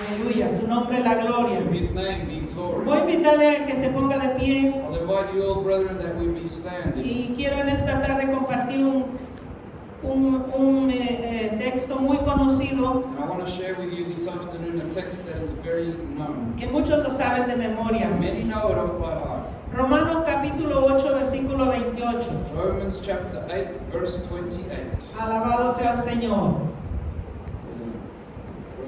Aleluya, su nombre es la gloria. To his name be glory. Voy a invitarle a que se ponga de pie I'll invite you all, brethren, that we be standing. y quiero en esta tarde compartir un texto muy conocido And I want to share with you this afternoon a text that is very known. que muchos lo saben de memoria. Many know it off by heart. Romanos capítulo 8, versículo 28. Romans chapter 8, verse 28. Alabado sea el Señor.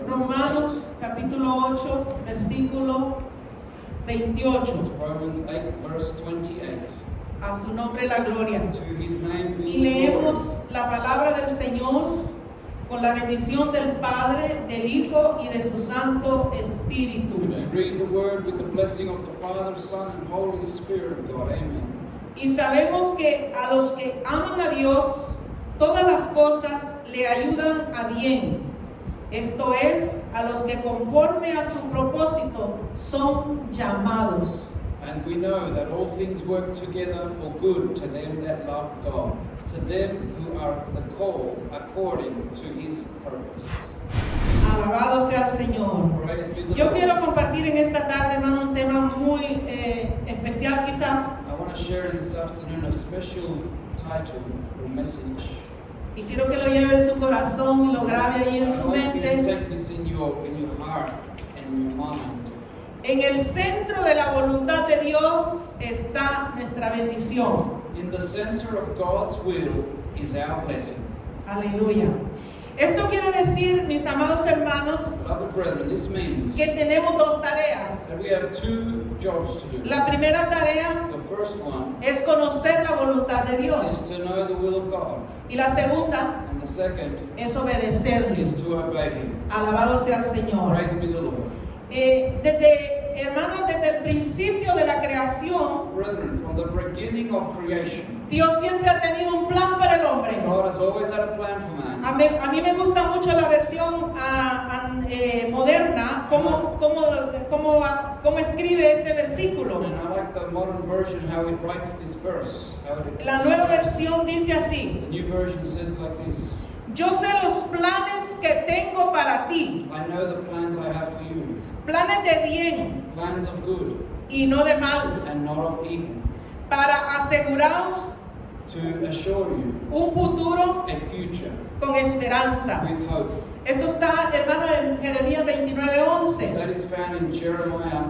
Romanos capítulo 8, versículo 28. Romans 8, verse 28. A su nombre la gloria. To his name Y be leemos glory. la palabra del Señor con la bendición del Padre, del Hijo y de su Santo Espíritu. And read the word with the blessing of the Father, Son, and Holy Spirit of God. Amen. Y sabemos que a los que aman a Dios, todas las cosas le ayudan a bien. Esto es, a los que conforme a su propósito son llamados. And we know that all things work together for good to them that love God, to them who are the called according to his purpose. Alabado sea el Señor. Praise be the Yo Lord. quiero compartir en esta tarde, hermano, un tema muy especial quizás. I want to share this afternoon a special title or message. Y quiero que lo lleve en su corazón y lo grabe ahí en I su want you to mente. take this in your heart and in your mind. En el centro de la voluntad de Dios está nuestra bendición. In the center of God's will is our blessing. Aleluya. Esto quiere decir, mis amados hermanos, Beloved brethren, this means que tenemos dos tareas. that we have two jobs to do. La primera tarea The first one es conocer la voluntad de is Dios. to know the will of God, Y la segunda and the second es obedecerle. is to obey Him. Alabado sea el Señor. Praise be the Lord. Hermanos, desde el principio de la creación, Brethren, from the beginning of creation, Dios siempre ha tenido un plan para el hombre. God has always had a plan for man. A mí me gusta mucho la versión moderna, cómo escribe este versículo. And I like the modern version, how it writes this verse. How it La nueva versión dice así: The new version says like this: yo sé los planes que tengo para ti, I know the plans I have for you, planes de bien plans of good y no de mal, and not of evil, para aseguraros to assure you un futuro a future con esperanza. with hope. Esto está, hermano, en Jeremías 29:11. That is found in Jeremiah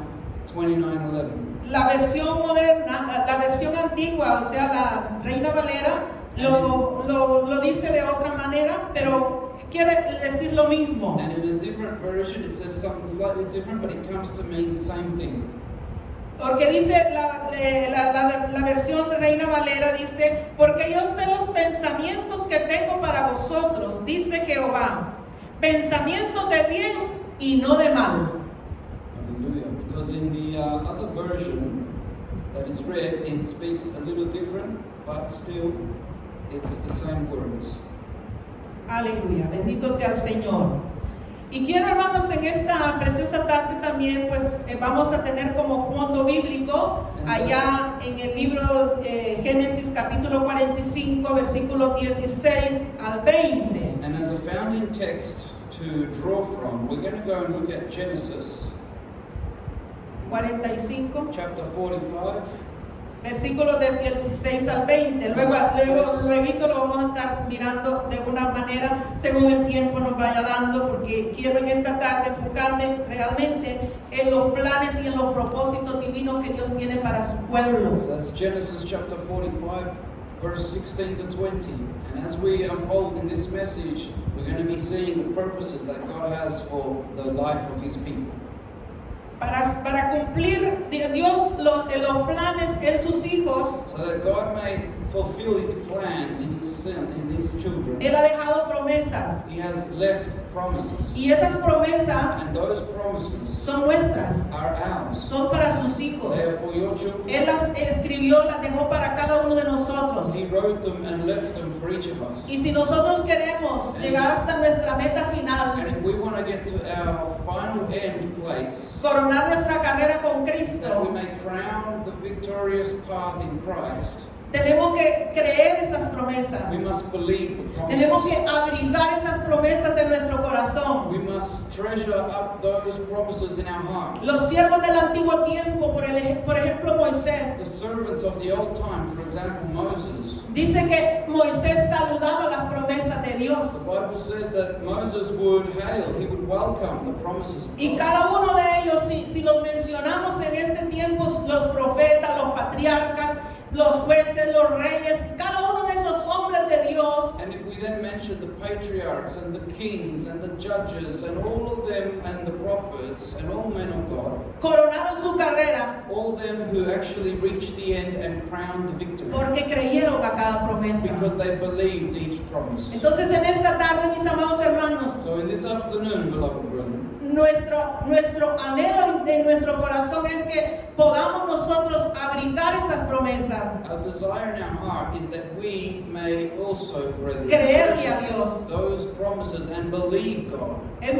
29:11. La versión moderna, la versión antigua, o sea, la Reina Valera, lo dice de otra manera, pero quiere decir lo mismo. And in a different version, it says something slightly different, but it comes to mean the same thing. Porque dice la versión de Reina Valera, dice: porque yo sé los pensamientos que tengo para vosotros, dice Jehová, pensamientos de bien y no de mal. Hallelujah. Because in the other version that is read, it speaks a little different, but still it's the same words. Aleluya, bendito sea el Señor. Y quiero, hermanos, en esta preciosa tarde también, pues vamos a tener como fondo bíblico allá en el libro Génesis capítulo 45, versículo 16 al 20. And as a founding text to draw from, we're going to go and look at Genesis 45, chapter 45, versículos del 16 al 20. Luego lo vamos a estar mirando de una manera según el tiempo nos vaya dando, porque quiero en esta tarde enfocarme realmente en los planes y en los propósitos divinos que Dios tiene para su pueblo. So that's Genesis chapter 45, verse 16 to 20. And as we unfold in this message, we're going to be seeing the purposes that God has for the life of His people. Para cumplir Dios los planes en sus hijos, So that God may fulfill His plans in His children. Él ha dejado promesas. He has left promises. Y esas promesas And those promises son nuestras, are ours. son para sus hijos. They are for your children. Él las escribió, las dejó para cada uno de nosotros. He wrote them and left them for each of us. Y si nosotros queremos llegar hasta nuestra meta And final, if we want to get to our final end place, coronar nuestra carrera con that we Cristo, may crown the victorious path in Christ, Tenemos que creer esas promesas. We must believe the Tenemos que promises. abrigar esas promesas en nuestro corazón. We must treasure up those promises in our heart. Los siervos del antiguo tiempo, por ejemplo Moisés, The servants of the old time, for example, Moses. dice que Moisés saludaba las promesas de The Dios. Bible says that Moses would hail, he would welcome the promises of Y God. cada uno de ellos, si los mencionamos en este tiempo, los profetas, los patriarcas, los jueces, los reyes, cada uno de esos hombres de Dios, And if we then mention the patriarchs and the kings and the judges and all of them and the prophets and all men of God, coronaron su carrera all them who actually reached the end and crowned the victory porque creyeron a cada promesa. because they believed each promise. Entonces en esta tarde, mis amados hermanos, So in this afternoon, beloved brethren, nuestro anhelo en nuestro corazón es que podamos nosotros abrigar esas promesas, our desire in our heart is that we may also, brethren, creerle a Dios. those promises and believe God. Es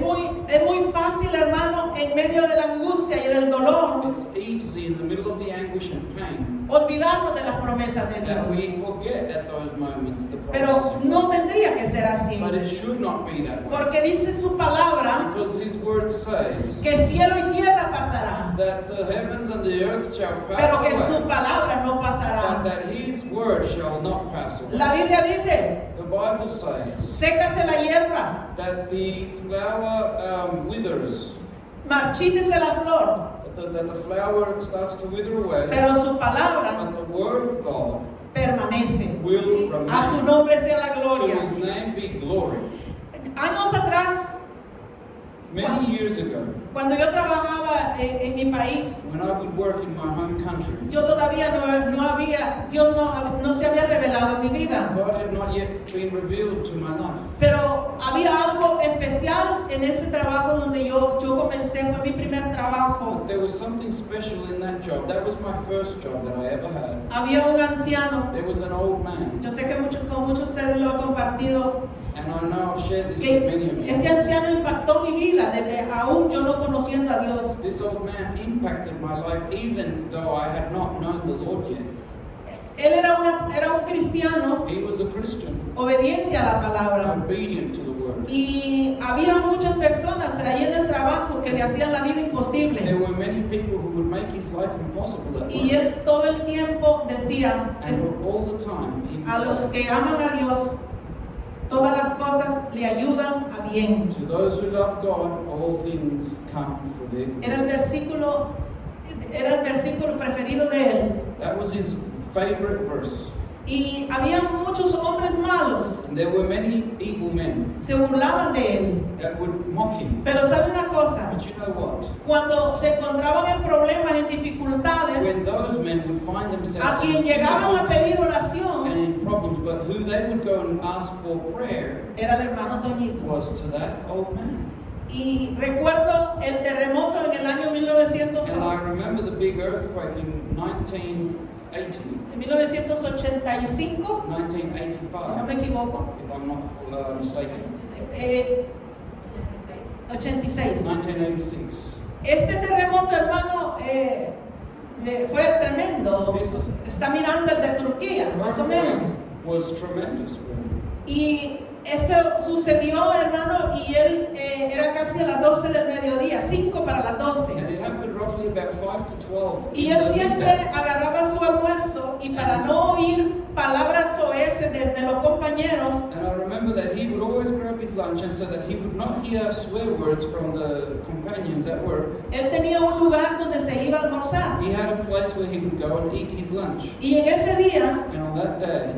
muy fácil, hermano, en medio de la angustia y del dolor, It's easy in the middle of the anguish and pain olvidarnos de las promesas de that Dios. we forget at those moments the promises Pero of no God. tendría que ser así, But it should not be that way. porque dice su palabra Because His word says que cielo y tierra pasará, that the heavens and the earth shall pass pero que su away, palabra no but pasará. that His word shall not pass away. La Biblia dice, The Bible says sécase la hierba, that the flower withers, marchítese la flor, that the flower starts to wither away, pero su palabra but the word of God permanece. will A su remain. nombre sea la To gloria. His name be glory. Años atrás, Many years ago, cuando yo trabajaba en mi país, when I would work in my home country, yo todavía no había, Dios no se había revelado en mi vida. God had not yet been revealed to my life. Pero había algo especial en ese trabajo donde yo comencé, fue mi primer trabajo. But there was something special in that job. That was my first job that I ever had. Había un anciano, There was an old man, yo sé que con muchos de ustedes lo he compartido, and I know I've shared this que with many of este you. anciano impactó mi vida desde aún yo no conociendo a Dios. This old man impacted my life even though I had not known the Lord yet. Él era un cristiano He was a Christian, obediente a la palabra. obedient to the word. Y había muchas personas ahí en el trabajo que le hacían la vida There imposible. were many people who would make his life impossible at Y work. él todo el tiempo decía, And all the time he a would los say, que aman a Dios, todas las cosas le ayudan a bien. to those who love God, all things come for their good. Era el versículo preferido de él. That was his favorite verse. Y había muchos hombres malos, And there were many evil men se burlaban de él. that would mock him. Pero sabe una cosa, But you know what? cuando se encontraban en problemas, en dificultades, When those men would find a themselves quien in llegaban a pedir difficulties oración and in problems, but who they would go and ask for prayer era el hermano Toñito. was to that old man. Y recuerdo el terremoto en el año And I 1985, remember the big earthquake in 1980, en 1985, no 1985, me equivoco, if I'm not mistaken. 86. 1986. Este terremoto, hermano, fue tremendo. This Está mirando el de Turquía, más o menos. earthquake was tremendous. Y eso sucedió, hermano, y él era casi a las 12 del mediodía, 5 para las 12. And it happened roughly about 5 to 12. Y in él the siempre midday. agarraba su almuerzo y para no oír palabras soeces desde los compañeros, And I remember that he would always grab his lunch, and so that he would not hear swear words from the companions at work, él tenía un lugar donde se iba a almorzar. he had a place where he would go and eat his lunch. Y en ese día And on that day,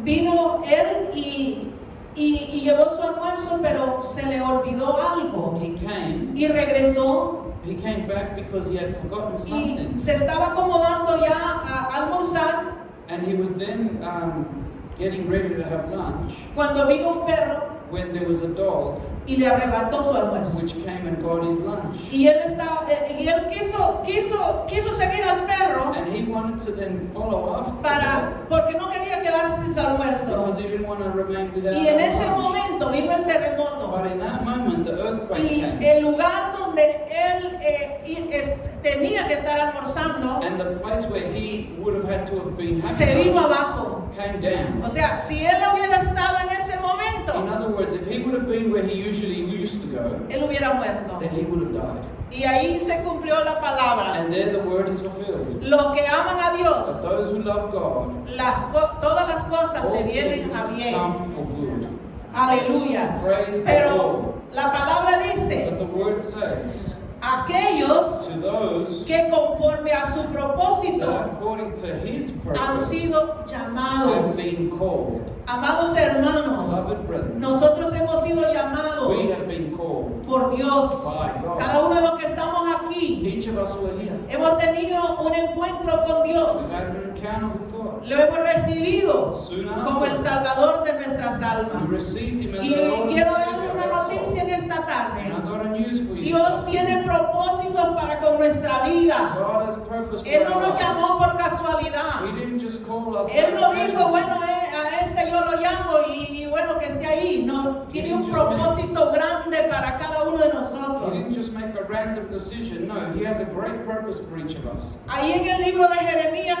vino él y llevó su almuerzo, pero se le olvidó algo. he came. Y regresó He came back because he had forgotten y something. se estaba acomodando ya a almorzar And he was then getting ready to have lunch cuando vino un perro when there was a dog y le arrebató su almuerzo. which came and got his lunch. Y él quiso seguir al perro And he wanted to then follow after the dog porque no quería quedarse sin su almuerzo. because he didn't want to remain without Y en ese lunch. momento vino el terremoto But in that moment, the earthquake y came. el lugar donde él él tenía que estar almorzando, and the place where he would have had to have been se having vino lunch abajo. came down. O sea, si él hubiera estado en ese In momento, other words, if he would have been where he usually used to go, él hubiera muerto. then he would have died. Y ahí se cumplió la palabra. And there the word is fulfilled. Los que aman a But Dios, those who love God, todas las cosas all le vienen things a bien. come for good. Aleluya. Praise the Pero Lord. la palabra dice, But the word says, aquellos to those que conforme a su that propósito according to his han purpose sido have llamados. been called. Amados hermanos, Beloved brethren, nosotros hemos sido we llamados have been called por Dios. by God. Cada uno de los que estamos aquí Each of us who are here, hemos tenido un encuentro con Dios. we've had an encounter with God. Lo hemos recibido Soon como el after, Salvador de nuestras we almas. received him as Y our Lord and quiero darle Savior. una of our noticia soul. en esta And tarde. I've got a news for you. Dios tiene propósitos para con nuestra vida. God has purpose for Él no our nos lives. llamó por casualidad. He didn't just call us. Él no out dijo, of bueno, a este yo lo llamo y bueno que esté ahí. No, tiene un didn't just make- propósito grande para cada uno de He nosotros. didn't just make a random decision. No, he has a great purpose for each of us. Ahí en el libro de Jeremías,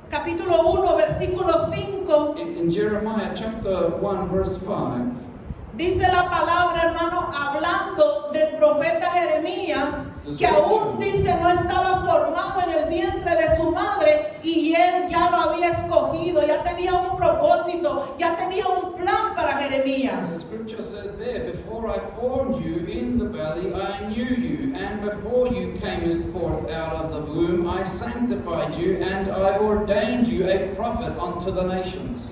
capítulo 1, versículo 5, In Jeremiah chapter 1 verse 5, dice la palabra, hermano, hablando del profeta Jeremías, que aún dice no estaba formado en el vientre de su madre y él ya lo había escogido, ya tenía un propósito, ya tenía un plan para Jeremías. the scripture says there, before I formed you in the belly, I knew you, and before you camest forth out of the womb, I sanctified you, and I ordained you a prophet unto the nations.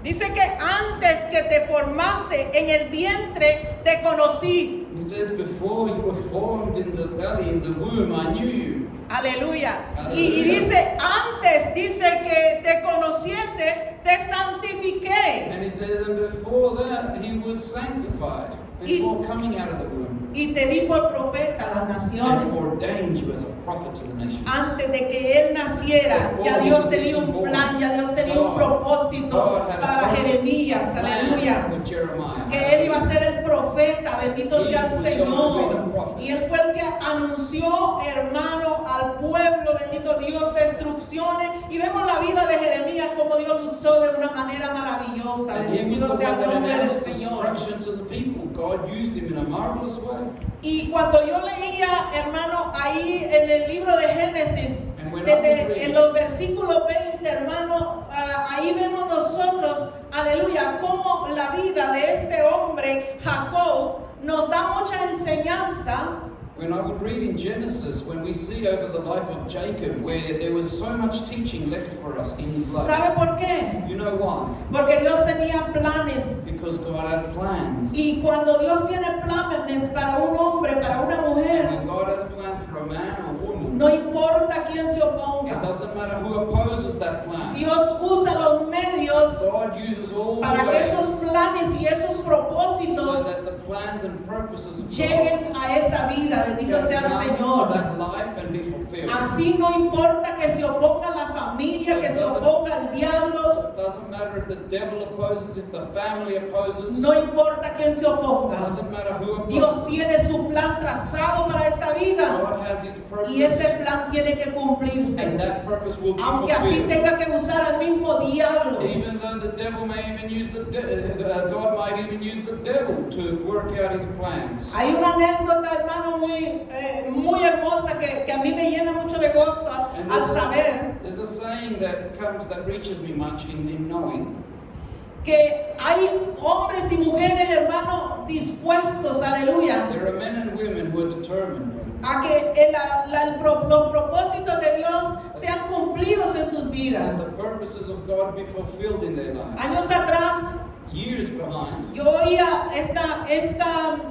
Dice que antes que te formase en el vientre te conocí. He says, before you were formed in the belly, in the womb, I knew you. Aleluya. Aleluya. Y dice, antes dice que te conociese, te santifiqué. And he says, and before that, he was sanctified, before coming out of the womb, Y te di por profeta a las and naciones. ordained you as a prophet to the nations. Antes de que él naciera, ya Dios tenía un plan, ya Dios tenía un propósito God had a para purpose, Jeremías. plan Aleluya. for Jeremiah. Que él iba a ser el profeta, bendito sea el Señor. Y él fue el que anunció, hermano, al pueblo, bendito Dios, destrucciones. Y vemos la vida de Jeremías como Dios lo usó de una manera maravillosa. And he was the Bendito sea one el that nombre del announced Señor. destruction to the people. God used him in a marvelous way. Y cuando yo leía, hermano, ahí en el libro de Génesis, desde en los versículos 20, hermano, ahí vemos nosotros, aleluya, cómo la vida de este hombre, Jacob, nos da mucha enseñanza. When I would read in Genesis, when we see over the life of Jacob, where there was so much teaching left for us in his life. ¿Sabe por qué? You know why? Porque Dios tenía planes. Because God had plans. Y cuando Dios tiene planes para un hombre, para una And mujer, when God has plans for a man or woman, no importa quién se it oponga. doesn't matter who opposes that plan. Dios usa los medios God uses all the para que esos ways planes y esos so propósitos that the plans and purposes of God lleguen a esa vida, bendito can sea el come to Señor. that life and be fulfilled. Así no importa que se oponga la familia, que se oponga el diablo, It doesn't matter if the devil opposes, if the family opposes. no importa quién se It oponga. doesn't matter who Dios opposes. tiene su plan trazado para esa vida God has his purpose, y ese plan tiene que cumplirse. and that purpose will be Aunque así fulfilled. tenga que usar al mismo diablo. Even though the devil may even use God might even use the devil to work out his plans. Hay una anécdota, hermano, muy hermosa que a mí me llena mucho de gozo And al saber there's a saying that comes that reaches me much in knowing que hay hombres y mujeres, hermano, dispuestos, aleluya, there are men and women who are determined a que los propósitos de Dios sean cumplidos en sus that vidas. the purposes of God be fulfilled in their lives. Años atrás, Years behind, yo oía esta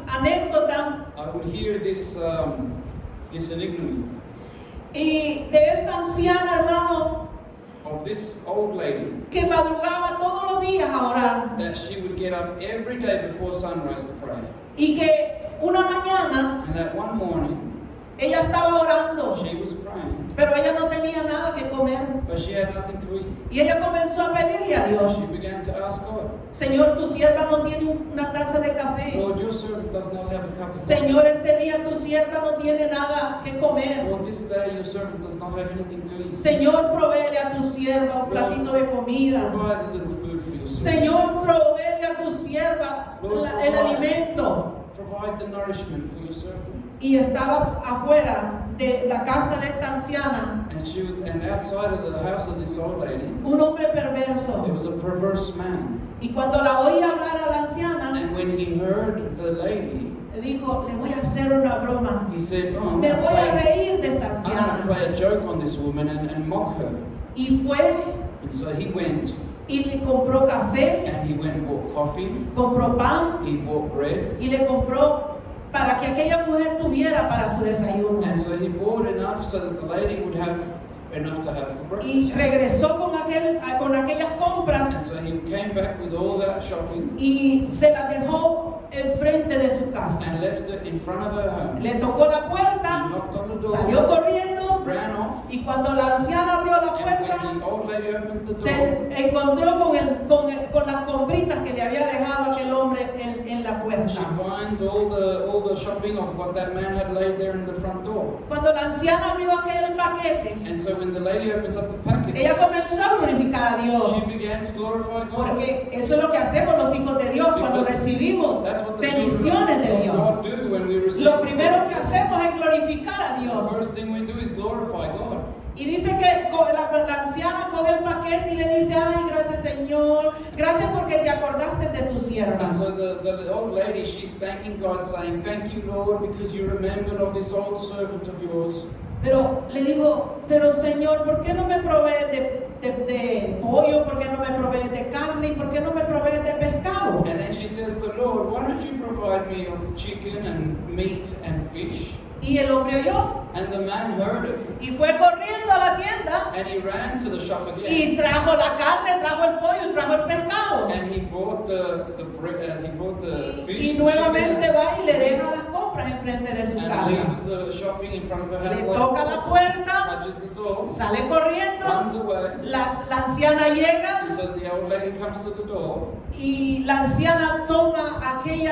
anécdota I would hear this enigma y de esta anciana, hermano, of this old lady que madrugaba todos los días a orar that she would get up every day before sunrise to pray. y que una mañana And that one morning, ella estaba orando, she was praying, pero ella no tenía nada que comer but she had nothing to eat. y ella comenzó a pedirle a Dios: She began to ask God, Señor, tu sierva no tiene una taza de café. Lord, your servant does not have a cup of coffee. Señor, este día tu sierva sierva no tiene nada que comer. Lord, this day your servant does not have anything to eat. Señor, provéele a tu sierva un platito de comida. Provide a little food for your servant. Señor, provéele a tu sierva el alimento. Provide the nourishment for your servant. Y estaba afuera de la casa de esta anciana And outside of the house of this old lady, un hombre there perverso. was a perverse man. Y cuando la oía hablar a la anciana, And when he heard the lady, le dijo, le voy a hacer una broma. he said, "Oh, Me voy a reír de esta I'm going to anciana. play a joke on this woman and mock her." Y fue And so he went, y le compró café, and he went and bought coffee, compró pan he bought bread, y le compró para que aquella mujer tuviera para su desayuno. and so he bought enough so that the lady would have enough to have for Y breakfast. regresó con aquellas compras And so he came back with all that shopping y se las dejó enfrente de su casa. and left it in front of her home. Le tocó la He puerta, knocked on the door, salió corriendo ran off, y cuando la anciana abrió la and puerta, when the old lady opens the door, se encontró con las compritas que le había dejado aquel hombre en la she puerta. finds all the shopping of what that man had laid there in the front door. Cuando la anciana abrió aquel paquete, And so when the lady opens up the package, ella comenzó a glorificar a Dios. she began to glorify God. Porque eso es lo que hacemos los hijos de Dios cuando Because recibimos that's what the bendiciones de children of Dios. God do when we receive. Lo primero que hacemos es glorificar a The Dios. first thing we do is glorify God. Y dice que la anciana coge el paquete y le dice, ay, gracias Señor, gracias porque te acordaste de tu sierva. And so the old lady, she's thanking God, saying, "Thank you, Lord, because you remembered of this old servant of yours." Pero le digo, pero Señor, ¿por qué no me provees de pollo? ¿Por qué no me provees de carne? ¿Y por qué no me provees de pescado? And then she says, "But Lord, why don't you provide me of chicken and meat and fish?" Y el hombre oyó And the man heard it, y fue corriendo a la tienda and he ran to the shop again, y trajo la carne, trajo el pollo y trajo el pescado. and he bought the fish Y nuevamente va y le deja las compras enfrente de su and casa. leaves the shopping in front of her house. Le toca la puerta, Touches the door, sale runs corriendo, away. la anciana llega And so the old lady comes to the door, y la anciana toma aquel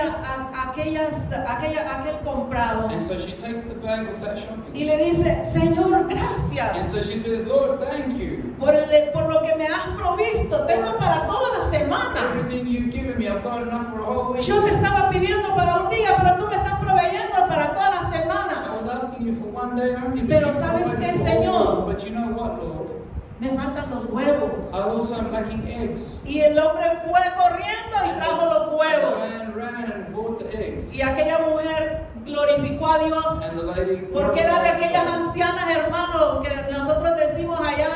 comprado and so she takes the bag of that shopping. y le dice, Señor, And gracias so she says, "Lord, thank you. por lo que me has provisto, tengo para toda la semana. Everything you've given me, I've got enough for a whole week. Yo te estaba pidiendo para un día, pero tú me estás proveyendo para toda la semana. I was asking you for one day only, but Pero you ¿sabes provided qué, for Señor? all. But you know what, Lord? Me faltan los huevos. I also am lacking eggs." Y el hombre fue corriendo y trajo los huevos. The man ran and bought the eggs. Y aquella mujer glorificó a Dios And the lady, porque era de aquellas ancianas, hermanos, que nosotros decimos allá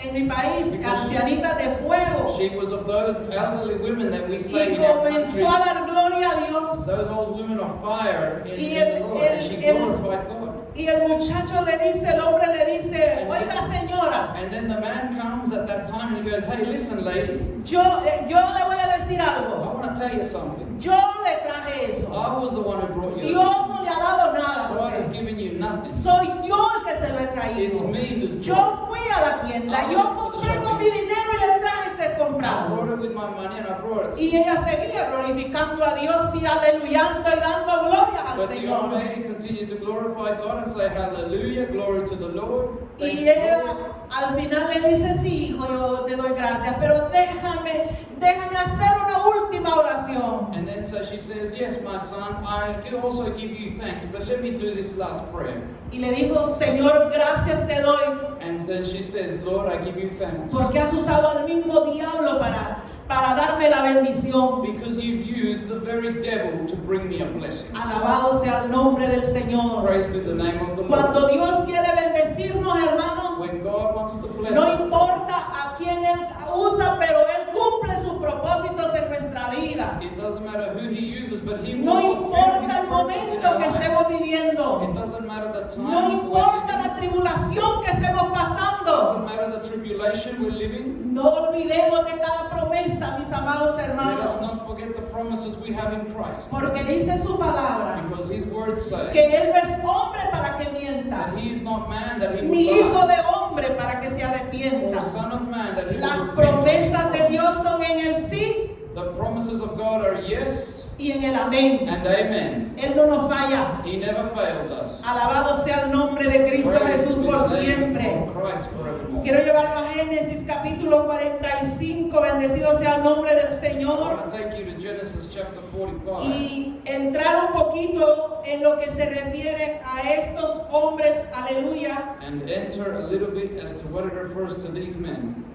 en mi país, ancianitas de fuego. she was of those elderly women that we say Y in our comenzó country, a dar gloria a Dios. those old women of fire in Y the Lord, and she glorified God. Y el muchacho le dice, el hombre le dice, oiga señora, And then the man comes at that time and he goes, "Hey, listen, lady, yo le voy a decir I algo. want to tell you something. Yo le traje eso. I was the one who brought you Dios this. no le ha dado nada a God has usted. given you nothing. Soy yo el que se lo he It's traído. me who's brought Yo fui a la tienda, yo compré con mi dinero y le traje ese I brought comprado. it with my money and I brought it. Y ella seguía glorificando a Dios y aleluyando y dando gloria al But the old Señor. lady continued to glorify God and say, "Hallelujah, glory to the Lord." Thank Y you, ella Lord. al final le dice, sí, hijo, yo te doy gracias, pero déjame hacer una última oración. And then so she says, "Yes, my son, I can also give you thanks, but let me do this last prayer." Y le dijo, Señor, gracias te doy, And then she says, "Lord, I give you thanks porque has usado al mismo diablo para darme la bendición. because you've used the very devil to bring me a blessing." Alabado sea el nombre del Señor. Praise be the name of the Cuando Lord. Dios quiere bendecirnos, hermanos, When God wants to bless no us, importa a quién Él usa, pero Él cumple sus propósitos en nuestra vida. it doesn't matter who He uses, but He will No fulfill importa His el purpose in momento our que life. estemos viviendo. It doesn't matter the time No we're importa living. la tribulación que estemos It pasando. doesn't matter the tribulation we're living. No olvidemos de cada promesa, mis amados Let hermanos, us not forget the promises we have in Christ. porque dice su palabra Because His words say que Él no es hombre para que mienta, that He is not man that He ni would hijo lie, de hombre para que se or arrepienta. son of man that He Las would repent. promesas de Dios son en el sí The promises of God are yes y en el amén. and amen. Él no nos falla. He never fails us. Alabado sea el nombre de Cristo Praise Jesús be por the name siempre. of Christ forevermore. Quiero llevarlo a Génesis capítulo 45, bendecido sea el nombre del I Señor, want to take you to Genesis chapter 45 y entrar un poquito en lo que se refiere a estos hombres, aleluya, and enter a little bit as to what it refers to these men.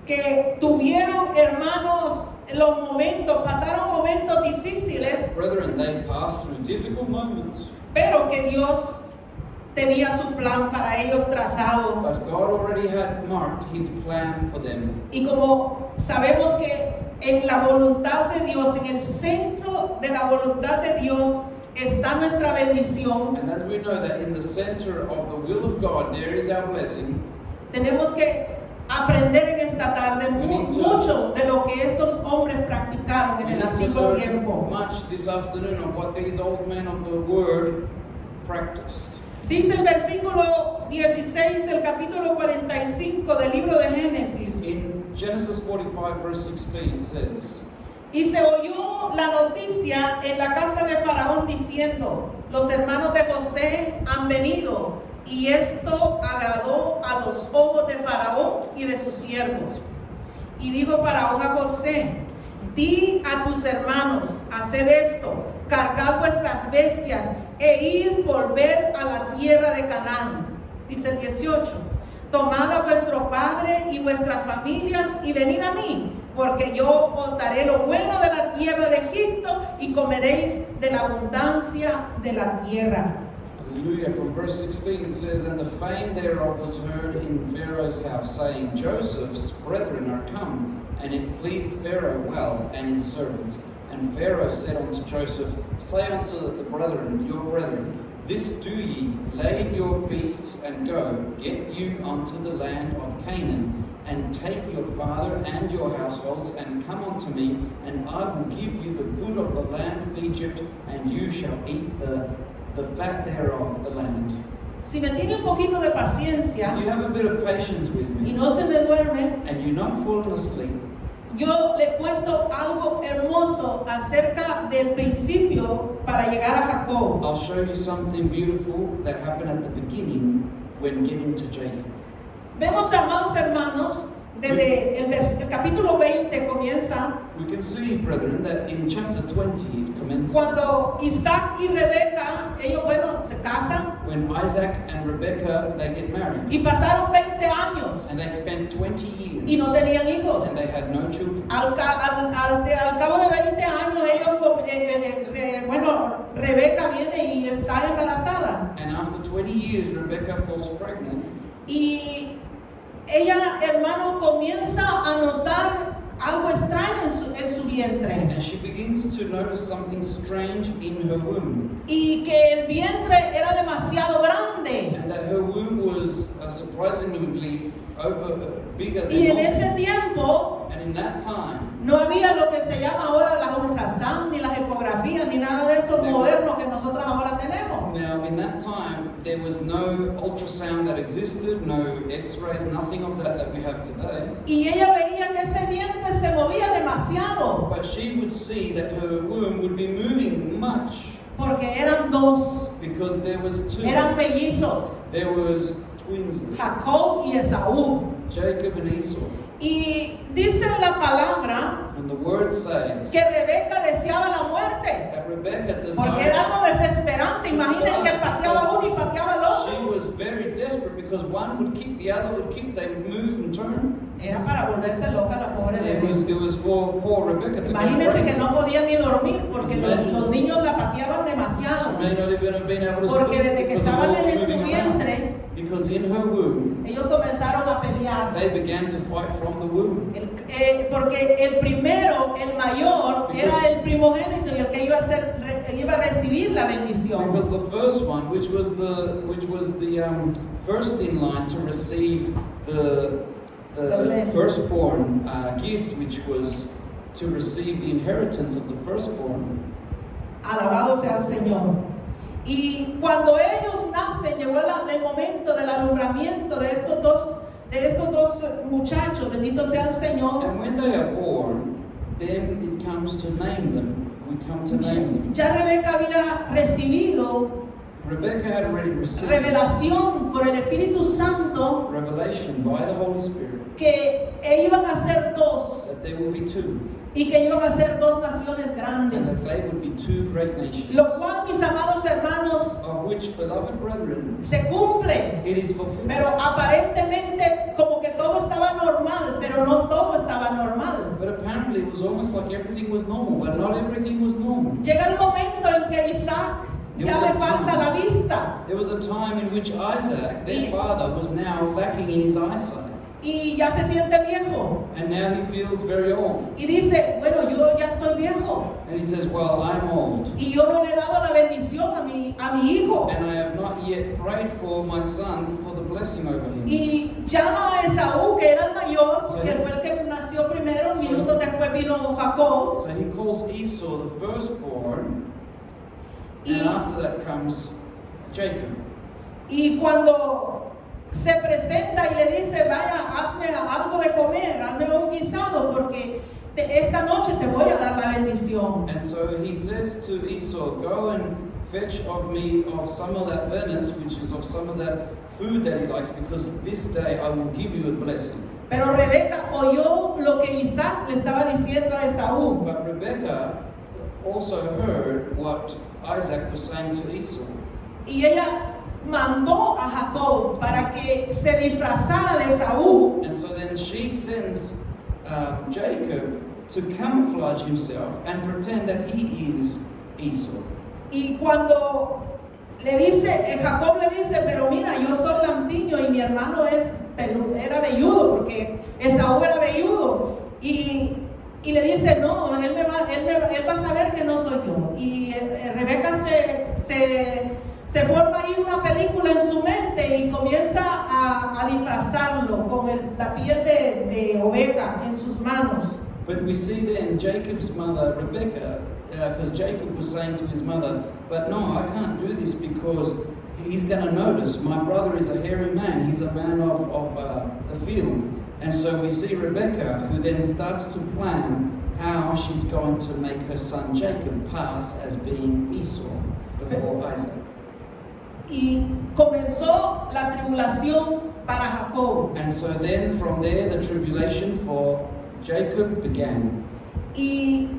que tuvieron, hermanos, los momentos, pasaron momentos difíciles, Brethren, they passed through difficult moments, pero que Dios tenía su plan para ellos trazado. but God already had marked His plan for them. Y como sabemos que en la voluntad de Dios, en el centro de la voluntad de Dios, está nuestra bendición, And as we know that in the center of the will of God, there is our blessing, tenemos que aprender en esta tarde We need to- mucho de lo que estos hombres practicaron we en el need to antiguo learn tiempo. much this afternoon of what these old men of the Word practiced. Dice el versículo 16 del capítulo 45 del libro de Génesis: In Genesis 45 verse 16 it says, y se oyó la noticia en la casa de Faraón diciendo: los hermanos de José han venido. Y esto agradó a los ojos de Faraón y de sus siervos. Y dijo Faraón a José: di a tus hermanos, haced esto, cargad vuestras bestias e id volver a la tierra de Canaán. Dice el 18: tomad a vuestro padre y vuestras familias y venid a mí, porque yo os daré lo bueno de la tierra de Egipto y comeréis de la abundancia de la tierra. Hallelujah. From verse 16 it says, and the fame thereof was heard in Pharaoh's house, saying, Joseph's brethren are come. And it pleased Pharaoh well, and his servants. And Pharaoh said unto Joseph, say unto the brethren, your brethren, this do ye, lay your beasts and go, get you unto the land of Canaan, and take your father and your households, and come unto me, and I will give you the good of the land of Egypt, and you shall eat the fat thereof, the land. Si me tiene un poquito de paciencia If you have a bit of patience with y me, no se me duerme, and you're not falling asleep, yo le cuento algo hermoso acerca del principio para llegar a Jacob. I'll show you something beautiful that happened at the beginning when getting to Jacob. Vemos, amados hermanos, desde el capítulo 20 comienza We can see, brethren, that in chapter 20 it commences cuando Isaac y Rebeca, ellos, bueno, se casan when Isaac and Rebekah, they get married. y pasaron 20 años And they spent 20 years y no tenían hijos. and they had no children. Al cabo de 20 años, ellos, bueno, Rebeca viene y está embarazada. And after 20 years, Rebekah falls pregnant. Y ella, hermano, comienza a notar algo extraño en su vientre. And she begins to notice something strange in her womb. Y que el vientre era demasiado grande. And that her womb was surprisingly bigger than Y en normal. ese tiempo And in that time, no había lo que se llama ahora las ultrasound, ni las ecografías, ni nada de eso moderno que nosotros ahora tenemos. now in that time, there was no ultrasound that existed, no x-rays, nothing of that we have today. Y ella veía que ese vientre se movía demasiado, But she would see that her womb would be moving much porque eran dos, because there was two. eran mellizos, There was twins, Jacob y Esaú. Jacob and Esau. Y dice la palabra And the word says que Rebeca deseaba la muerte, that Rebekah porque era desired. algo desesperante. Imaginen que pateaba uno y pateaba el She otro. was very desperate because one would kick, the other would kick, they would move and turn. Era para volverse loca la pobre It Rebeca. was for poor Rebekah to go Imagínense que crazy. no podía ni dormir porque los niños la pateaban demasiado. She may not even have been able to Porque sleep desde que because of estaban all en the su moving around. vientre, Because in her womb, ellos comenzaron a pelear. they began to fight from the womb. Porque el primero, el mayor, era el primogénito y el que iba a recibir la bendición. Because the first one, which was the first in line to receive the blessing. firstborn gift, which was to receive the inheritance of the firstborn. Alabado sea el Señor. Y cuando ellos nacen, llegó el momento del alumbramiento de estos dos muchachos, bendito sea el Señor. And when they are born, then it comes to name them. we come to name them. Ya Rebeca había recibido Rebecca had already received revelación por el Espíritu Santo revelation by the Holy Spirit que iban a ser dos that there will be two, y que iban a ser dos naciones and grandes. that they would be two great nations, Lo cual, mis amados hermanos, of which, beloved brethren, se cumple. it is fulfilled. Pero aparentemente como que todo estaba normal, pero no todo estaba normal. But apparently it was almost like everything was normal, but not everything was normal. Llega el momento en que Isaac ya le falta la vista There was a time in which Isaac, their father, was now lacking in his eyesight. y ya se siente viejo. And now he feels very old. Y dice, bueno, yo ya estoy viejo And he says, well, I'm old. y yo no le he dado la bendición a mi hijo. And I have not yet prayed for my son for the blessing over him. Y llama a Esaú, que era el mayor, Sí. que fue el que nació primero, Sí. minutos después vino Jacob. So he calls Esau the firstborn. Y, And after that comes Jacob. y cuando se presenta y le dice, vaya, hazme algo de comer, hazme un guisado, porque esta noche te voy a dar la bendición. And so he says to Esau, go and fetch of me of some of that bernice, which is of some of that food that he likes, because this day I will give you a blessing. Pero Rebeca oyó lo que Isaac le estaba diciendo a Esaú. But Rebekah also heard what Isaac was saying to Esau. Y ella mandó a Jacob para que se disfrazara de Esaú. And so then she sends Jacob to camouflage himself and pretend that he is Esau. Y cuando le dice, Jacob le dice, pero mira, yo soy lampiño y mi hermano era velludo, porque Esaú era velludo. Y le dice, no, él va a saber que no soy yo. Y Rebeca se forma ahí una película en su mente y comienza a disfrazarlo con la piel de oveja en sus manos. But we see then Jacob's mother, Rebekah, because Jacob was saying to his mother, but no, I can't do this because he's going to notice. My brother is a hairy man. He's a man of the field. And so we see Rebekah, who then starts to plan how she's going to make her son Jacob pass as being Esau before Isaac. Y comenzó la tribulación para Jacob. And so then from there the tribulation for Jacob began. Y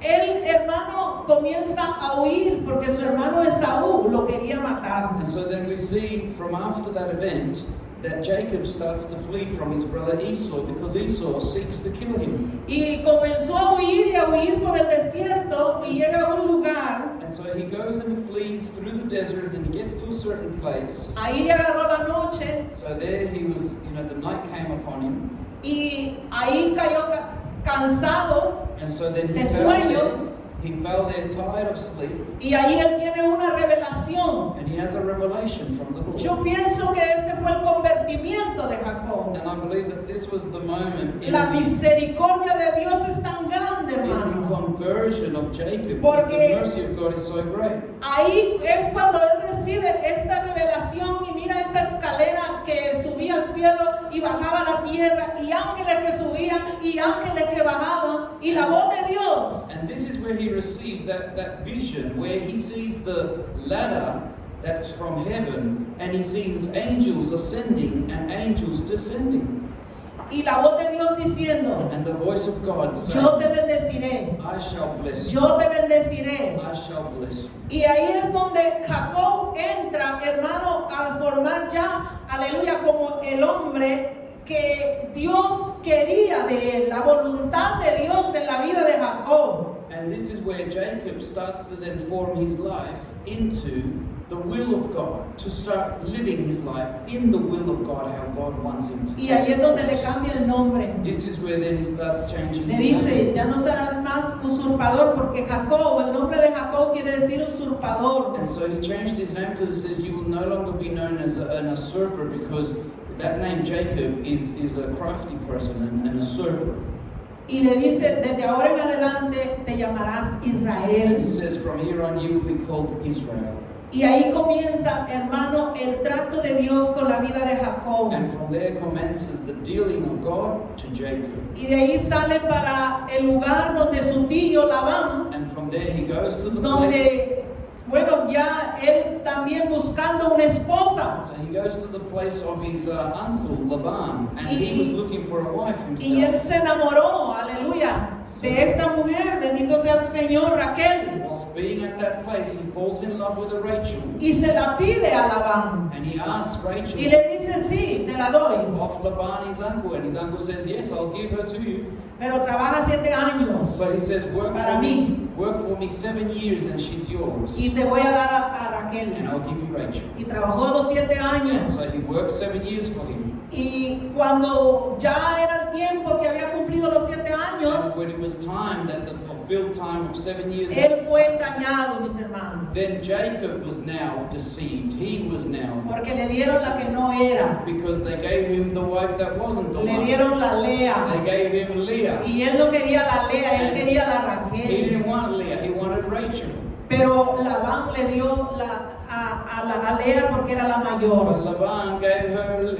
el hermano comienza a huir porque su hermano Esaú lo quería matar. And so then we see from after that event that Jacob starts to flee from his brother Esau because Esau seeks to kill him. Y comenzó a huir y a huir por el desierto y llega a un lugar. And so he goes and flees through the desert and he gets to a certain place. Ahí le agarró la noche So there he was, the night came upon him. y ahí cayó cansado And so then de sueño. he fell there tired of sleep. Y ahí él tiene una revelación. And he has a revelation from the Lord. Yo pienso que este fue el convertimiento de Jacob. And I believe that this was the moment in La the misericordia de Dios es tan grande, hermano. conversion of Jacob. Porque Because the mercy of God is so great. ahí es cuando él recibe esta revelación y mira esa escalera que subía al cielo y bajaba a la tierra y ángeles que subían y ángeles que bajaban y la voz de Dios. And this is where he received that vision, where he sees the ladder that's from heaven, and he sees angels ascending and angels descending. Y la voz de Dios diciendo, And the voice of God saying, yo te bendeciré, I shall bless you. yo te bendeciré. I shall bless you. Y ahí es donde Jacob entra, hermano, a formar ya, aleluya, como el hombre que Dios quería de él, la voluntad de Dios en la vida de Jacob. And this is where Jacob starts to then form his life into the will of God, to start living his life in the will of God, how God wants him to. Y ahí es donde le cambia el nombre. This is where then he starts changing Le his dice, name. ya no serás más usurpador, porque Jacob, el nombre de Jacob quiere decir usurpador. And so he changed his name because it says you will no longer be known as an usurper, because that name Jacob is a crafty person, an usurper. Y le dice, desde ahora en adelante te llamarás And Israel. he says from here on you will be called Israel. Y ahí comienza, hermano, el trato de Dios con la la vida de Jacob. And from there commences the dealing of God to Jacob. Y de ahí sale para el lugar donde su tío Labán, And from there he goes to the place. donde, bueno, ya él también buscando una esposa. So he goes to the place of his uncle Laban, and he was looking for a wife Y él himself. se enamoró, aleluya, de esta mujer, bendito sea el Señor, Raquel. Whilst being at that place, he falls in love with a Rachel, Y se la pide a Labán. and he asks Y Rachel le dice, sí, te la doy. of Laban, his uncle, and his uncle says, yes, I'll give her to you. Pero trabaja 7 años. But he says, work Para mí. for me 7 years, and she's yours, Y te voy a dar a Raquel. and I'll give you Rachel. Y trabajó los 7 And años. so he works 7 years for him. Y cuando ya era el tiempo que había cumplido los 7 años, And when it was time, that the fulfilled time of 7 years, él fue engañado, mis hermanos. then Jacob was now deceived. He was now, Porque le dieron la que no era. because they gave him the wife that wasn't the Le one. dieron la They Lea. gave him Leah. Y él no quería la Lea, él quería la He Raquel. didn't want Leah, he wanted Rachel. Pero Labán le dio a Lea porque era la But mayor. Laban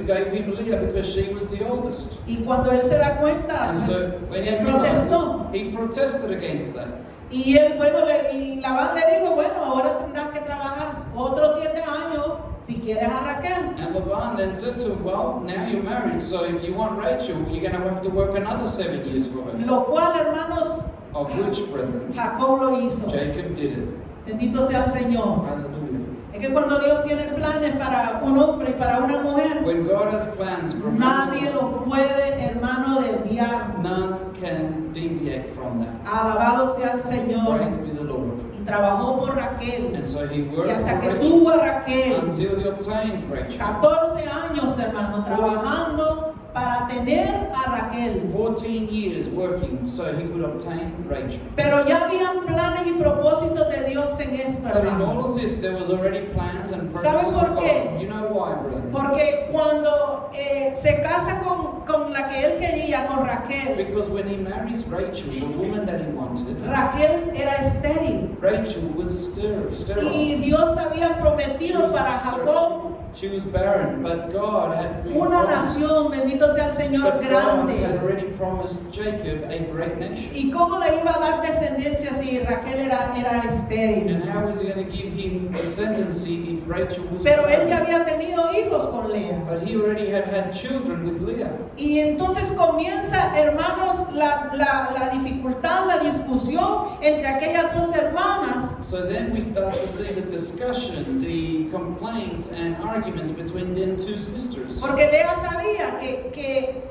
gave him Leah because she was the oldest. Y cuando él se da cuenta, And so when he él protestó. realized, he protested against that. Y él, bueno, y Labán le dijo, bueno, ahora tendrás que trabajar otros 7 años si quieres a Raquel. And Laban then said to him, well, now you're married, so if you want Rachel, you're going to have to work another 7 years for her. Lo cual, hermanos, Of which, brethren, Jacob lo hizo. Jacob did it. Bendito sea el Señor. Hallelujah. Es que cuando Dios tiene planes para un hombre y para una mujer, When God has plans for nadie man, lo puede, hermano, desviar. none can deviate from that. Alabado sea el Señor. Praise be the Lord. Y trabajó por Raquel. And so he Y worked hasta for que Rachel tuvo a Raquel, until he obtained Rachel. 14 años, hermano, trabajando para tener a Raquel. 14 years working so he could obtain Rachel. Pero ya habían planes y propósitos de Dios en esto, But in all hermano. of this, there was already plans and ¿Sabe purposes por of qué? God. You know why, brethren? Porque cuando se casa con la que él quería, con Raquel, Because when he marries Rachel, the woman that he wanted, Raquel era estéril. Rachel was a sterile. Y Dios había She prometido was para Jacob She was barren, but God had been una promised. nación, bendito sea el Señor, But God had grande. already promised Jacob a great nation. ¿Y cómo le iba a dar descendencia si Raquel era estéril? And how was he going to give him descendancy if Rachel was Pero él barren? ya había tenido hijos con Lea. But he already had children with Leah. Y entonces comienza, hermanos, la dificultad, la discusión entre aquellas dos hermanas. So then we start to see the discussion, the complaints and arguments between them two sisters. Porque Lea sabía que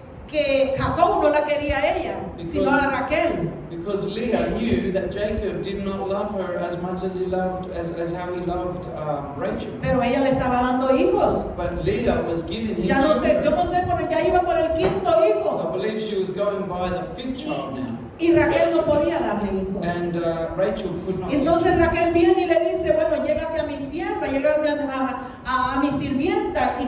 Jacob no la quería a ella, sino a Raquel. Because Leah knew that Jacob did not love her as much as he loved, as how he loved Rachel. Pero ella le estaba dando hijos. But Leah was giving him Ya no sé, yo children. no sé, pero ya iba por el 5.º I hijo. believe she was going by the 5th child now. Y Raquel no podía darle hijos. And Rachel could not. Y entonces Raquel viene y le dice, bueno, llégate a mi sierva, llégate a mi sirvienta y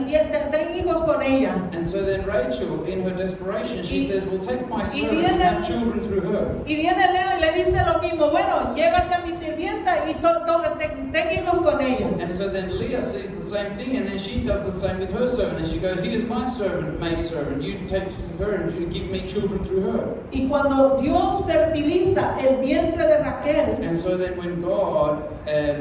ten hijos con ella. And so then Rachel, in her desperation, she Y- says, well, take my y servant and viene- have children through her. Y viene Lea y le dice lo mismo, bueno, llégate a mi sirvienta y ten hijos con ella. And so then Leah sees the same thing, and then she does the same with her servant. And she goes, here's my servant, maid servant. You take her and you give me children through her. Y cuando Dios fertiliza el vientre de Raquel, And so then when God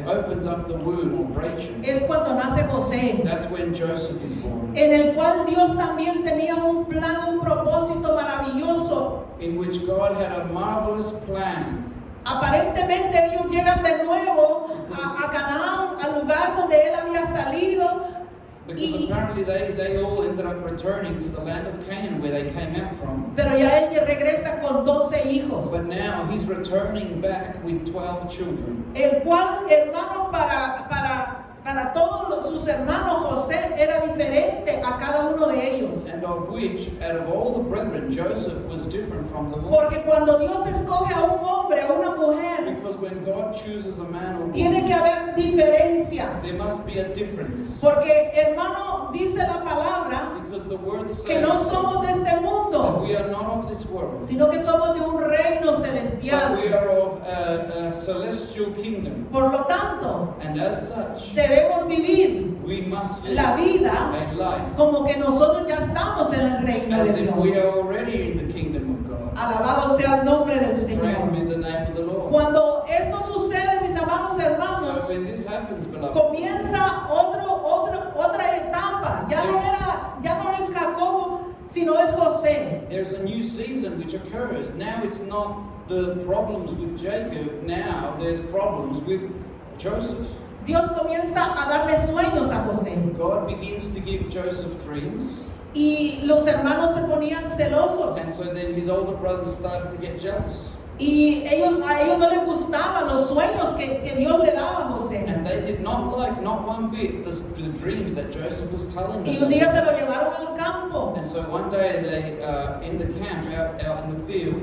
opens up the womb of Rachel, es cuando nace José, that's when Joseph is born, en el cual Dios también tenía un plan, un propósito maravilloso. in which God had a marvelous plan. Aparentemente ellos llegan de nuevo a Canaán, al lugar donde él había salido. Because Y- apparently they all ended up returning to the land of Canaan where they came out from. Pero ya él regresa con 12 hijos, But now he's returning back with 12 children. el cual, hermano, para todos sus hermanos, José era diferente a cada uno de ellos. And of which, out of all the brethren, Joseph was different from them all. Porque cuando Dios escoge a un hombre, a una mujer, Because when God chooses a man or tiene woman, que haber diferencia. there must be a difference. Porque, hermano, dice la palabra Because the word que no says somos de este that mundo, we are not of this world, sino que somos de un reino but celestial. we are of a celestial kingdom. Por lo tanto, And as such, debemos vivir we must live la vida a life como que nosotros ya estamos en el reino as de if we Dios. are already in the kingdom of God. Alabado sea el nombre del Praise Señor. be the name of the Lord. Cuando esto sucede, mis amados hermanos, So when this happens, beloved, comienza otra etapa. Ya no es Jacobo, sino es José. there's a new season which occurs. Now it's not the problems with Jacob. Now there's problems with Joseph. Dios comienza a darle sueños a José. God begins to give Joseph dreams. Y los hermanos se ponían celosos. And so then his older brothers started to get jealous. Y a ellos no les gustaban los sueños que Dios le daba a José. And they did not like, not one bit, the dreams that Joseph was telling Y them. un día se lo llevaron al campo. And so one day they, in the camp, out in the field,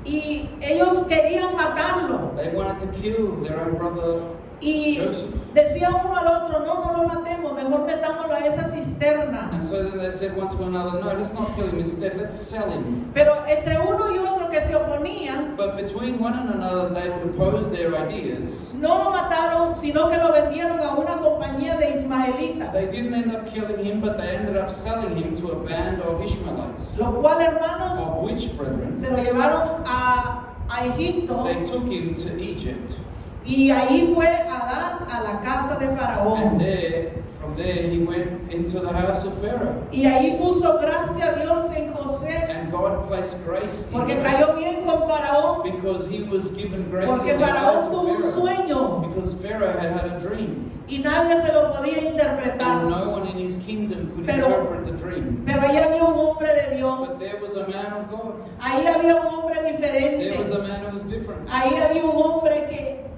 Y ellos querían matarlo. they wanted to kill their own brother Y Joseph. decía uno al otro, no lo matemos, mejor metámoslo a esa cisterna. And so then they said one to another, no, let's not kill him, instead let's sell him. Pero entre uno y otro que se oponían, But between one and another they would oppose their ideas. no lo mataron, sino que lo vendieron a una compañía de ismaelitas. They didn't end up killing him, but they ended up selling him to a band of Ishmaelites. Lo cual, hermanos, Of which, brethren, se lo llevaron a Egipto. they took him to Egypt. Y ahí fue a dar a la casa de Faraón. And from there he went into the house of Pharaoh. Y ahí puso gracia a Dios en José, And God placed grace in porque him cayó bien con Faraón, because he was given grace porque in the eyes Faraón of tuvo un Pharaoh. sueño Because Pharaoh had a dream. y nadie se lo podía And interpretar. no one in his kingdom could Pero- interpret the dream. Pero ahí había un hombre de Dios, But there was a man of God. ahí había un hombre There was diferente, a man who was different. ahí había un hombre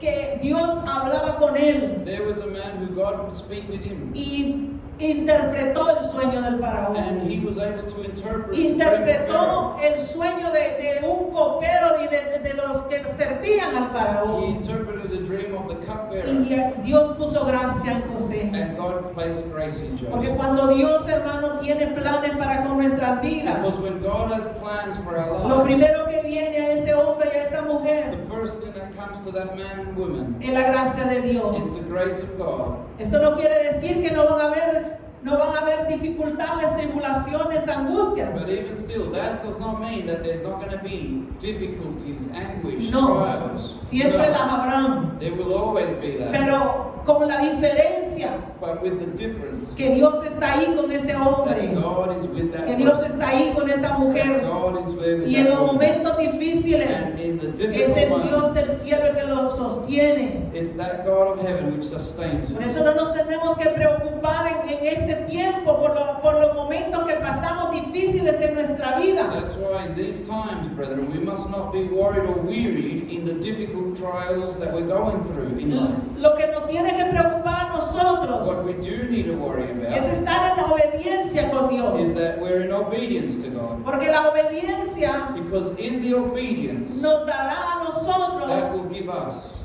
que Dios hablaba con él There was a man who God would speak with him. y interpretó el sueño del And Faraón. he was able to interpret the dream of Pharaoh. Interpretó el sueño de un copero y de los que servían al He Faraón. interpreted the dream of the cupbearer. Y Dios puso gracia en José. And God placed grace in Porque Joseph. cuando Dios, hermano, tiene planes para con nuestras vidas, Because when God has plans for our lo lives, primero que viene a ese hombre y a esa mujer the first thing that comes to that man and woman es la gracia de Dios. is the grace of God. Esto no quiere decir que no van a haber dificultades, tribulaciones, angustias. But even still, that does not mean that there's not going to be difficulties, anguish, No, trials. siempre No. las habrán. There will always be that. Pero con la diferencia But with the difference que Dios está ahí con ese that hombre, God is with that que Dios person. está ahí con esa That mujer. God is there with Y en that los woman. momentos difíciles And in the es difficult el Dios moments, del cielo el que lo sostiene. it's that God of heaven which sustains you. Por eso no nos tenemos que preocupar en este tiempo por los momentos que pasamos difíciles en nuestra vida. That's why in these times, brethren, we must not be worried or wearied in the difficult trials that we're going through in life. Lo que nos tiene que preocupar a nosotros What we do need to worry es about estar en la obediencia con Dios. is that we're in obedience to God. Porque la obediencia Because in the obedience, nos dará a that nosotros will give us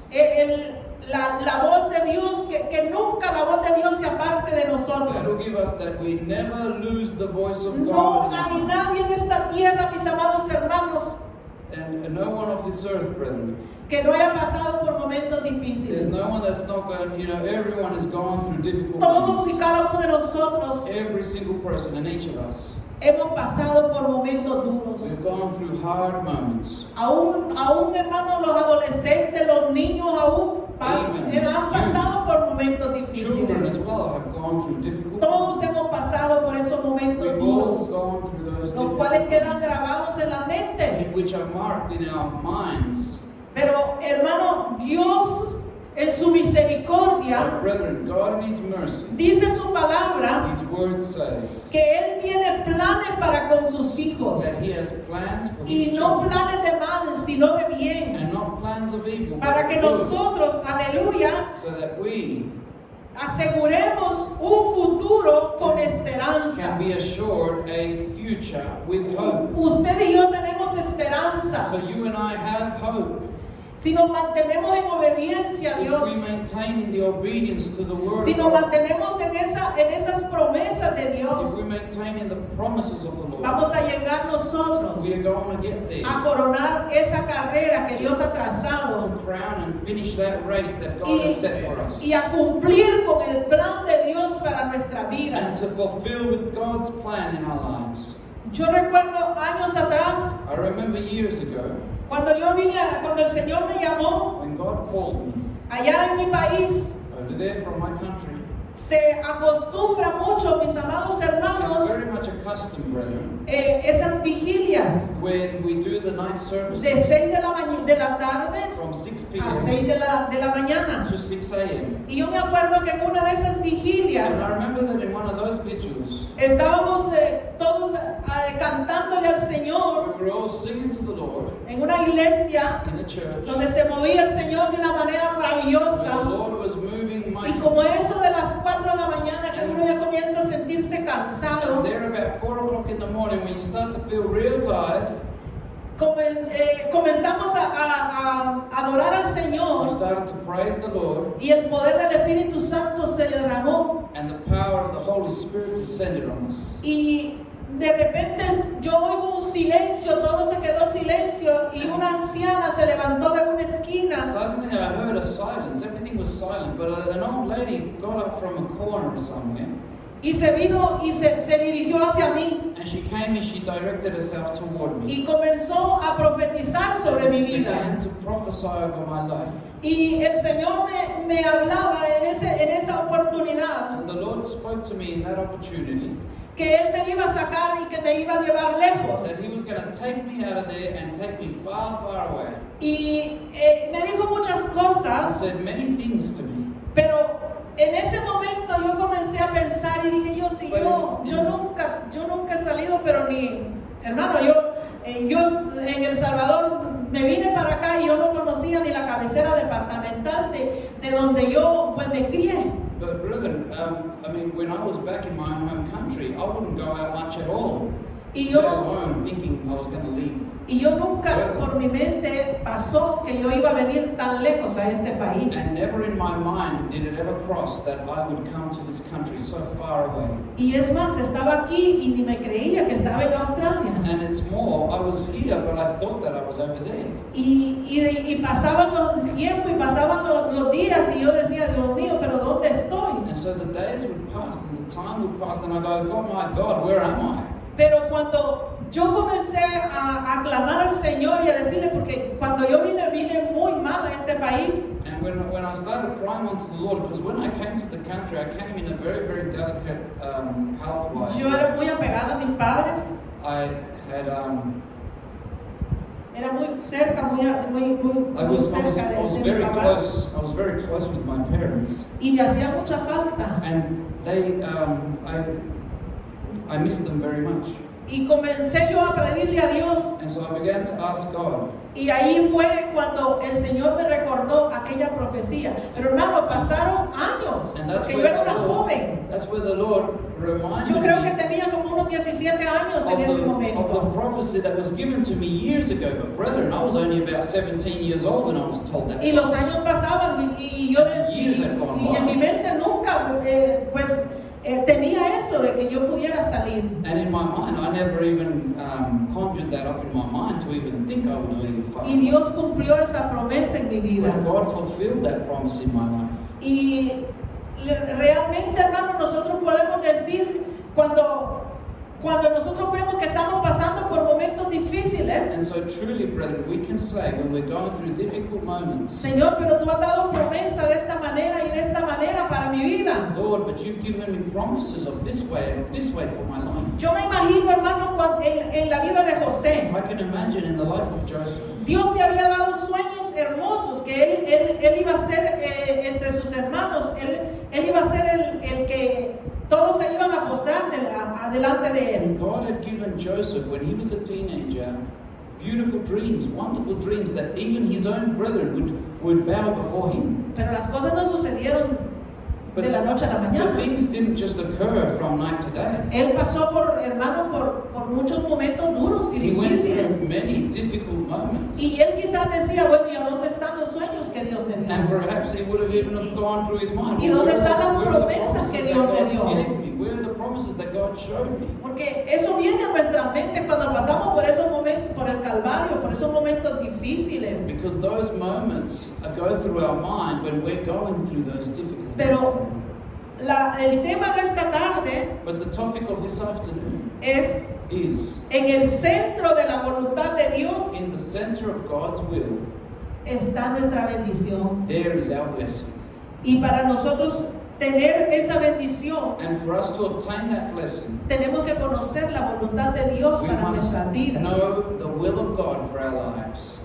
la voz de Dios, que nunca la voz de Dios se aparte de that will nosotros. give us that we never lose the voice of No God. hay nadie en esta tierra, mis amados hermanos, And no one of this earth, brethren. que no haya pasado por momentos There's difíciles. no one that's not going, everyone has gone through difficult Todos things. y cada uno de nosotros Every single person and each of us. hemos pasado por momentos duros. We've gone through hard moments. Aún hermanos, los adolescentes, los niños aún han pasado por momentos Children as difíciles. well have gone through difficult Todos moments. hemos pasado por esos momentos We've all duros, gone through those los cuales difficult quedan moments, grabados en las mentes. which are marked in our minds. Pero hermano, Dios en su misericordia Brethren, God in His mercy, dice su palabra His word says que Él tiene planes para con sus hijos. that He has plans for Y His no children, planes de mal, sino de bien. and not plans of evil, Para but que of good, nosotros, aleluya, so that we aseguremos un futuro con esperanza. can be assured a future with hope. Usted y yo tenemos esperanza. So you and I have hope Si nos mantenemos en obediencia a if Dios, we maintain in the obedience to the word si of nos God, mantenemos en esas promesas de if Dios, we maintain in the promises of the Lord, vamos a llegar nosotros we are going to get there a coronar esa carrera que Dios ha to trazado crown and finish that race that God has set for us, y a cumplir con el plan de Dios para nuestra and vida. to fulfill with God's plan in our lives. Yo recuerdo años atrás, I remember years ago cuando el Señor me llamó when God called me allá en mi país. over there from my country. Se acostumbra mucho, mis amados It's hermanos, very much a custom, brethren, esas vigilias when we do the night services de 6 de la tarde from 6 a p.m. 6 de la mañana. to 6 a.m. Y yo me acuerdo que en una de esas And vigilias I remember that in one of those vigils, estábamos todos cantándole al we Señor were all singing to the Lord en una iglesia in a church donde se movía el Señor de una manera where the maravillosa. Lord was moving Y mightily. como eso de las 4 de la mañana que uno ya comienza a sentirse cansado, And there about 4 o'clock in the morning when you start to feel real tired, comenzamos a adorar al we Señor started to praise the Lord, y el poder del Espíritu Santo se derramó. and the power of the Holy Spirit descended on us. Y de repente yo oigo un silencio, todo se quedó silencio y una anciana se levantó de una esquina Suddenly I heard a silence, everything was silent, but an old lady got up from a corner somewhere, y se vino y se dirigió hacia mí and she came and she directed herself toward me. y comenzó a profetizar sobre mi vida. Began to prophesy over my life. Y el Señor me hablaba en esa oportunidad And the Lord spoke to me in that opportunity que Él me iba a sacar y que me iba a llevar lejos. that He was going to take me out of there and take me far, far away. Y me dijo muchas He cosas, said many things to me. pero en ese momento yo comencé a pensar y dije yo nunca he salido, pero hermano, yo en El Salvador me vine para acá y yo no conocía ni la cabecera departamental de donde yo pues me crié. But brethren, I mean, when I was back in my own home country, I wouldn't go out much at all. Y Let yo, alone thinking I was going to leave. y yo nunca por mi mente pasó que yo iba a venir tan lejos a este país. And never in my mind did it ever cross that I would come to this country so far away. Y es más, estaba aquí y ni me creía que estaba en Australia. And it's more, I was here, but I thought that I was over there. Y pasaban los tiempos y pasaban los días y yo decía, Dios mío, pero ¿dónde estoy? And so the days would pass and the time would pass and I go, oh my God, where am I? Pero cuando yo comencé a clamar al Señor y a decirle, porque cuando yo vine muy mal a este país. And when I started crying unto the Lord, because when I came to the country, I came in a very, very delicate health-wise. Yo era muy apegada a mis padres. I had, Era muy cerca, muy I was cerca de very mi papá. close. I was very close with my parents, Y le hacía mucha falta. and they, I missed them very much. Y comencé yo a pedirle a Dios. And so I began to ask God. Y ahí fue cuando el Señor me recordó aquella profecía. Pero hermano, pasaron años. And that's Porque yo where era una the Lord, joven. that's where the Lord reminded Yo creo que me tenía como unos 17 años en ese of the momento. prophecy that was given to me years ago. But brethren, I was only about 17 years old when I was told that. Y los años pasaban y yo Years had gone y en by. mi mente nunca tenía eso de que yo pudiera salir. And in my mind, I never even conjured that up in my mind to even think I would leave far. Y Dios cumplió esa promesa en mi vida. But God fulfilled that promise in my life. Y realmente, hermano, nosotros podemos decir cuando nosotros vemos que estamos pasando por momentos difíciles, And so truly, brethren, we can say when we're going through difficult moments, Señor, pero tú has dado promesa de esta manera y de esta manera para mi vida. Lord, but you've given me promises of this way and of this way for my life. Yo me imagino, hermano, en la vida de José, I can imagine in the life of Joseph. Dios le había dado sueños hermosos que él iba a ser entre sus hermanos, él iba a ser el que todos se iban a postrar adelante de él. God had given Joseph, when he was a teenager, beautiful dreams, wonderful dreams that even his own brethren would bow before him. Pero las cosas no sucedieron But de la noche a la the mañana. things didn't just occur from night to day. Él pasó por muchos momentos duros y He went difíciles. through many difficult moments. Y él quizás decía, bueno, ¿y a dónde están los sueños que Dios me dio? And perhaps he would have even have gone through his mind. ¿Y Well, dónde where están las where are the promesas promises que that Dios me God dio? gave me? Where are the promises that God showed me? Porque eso viene a nuestra mente cuando pasamos por esos momentos, por el Calvario, por esos momentos difíciles. Because those moments go through our mind when we're going through those difficult Pero el tema de esta But the topic of this afternoon es is en el centro de la voluntad de Dios in the center of God's will, está nuestra bendición. there is our blessing. Y para nosotros tener esa bendición, And for us to obtain that blessing, tenemos que conocer la voluntad de Dios we para must nuestras vidas. know the will of God for our lives.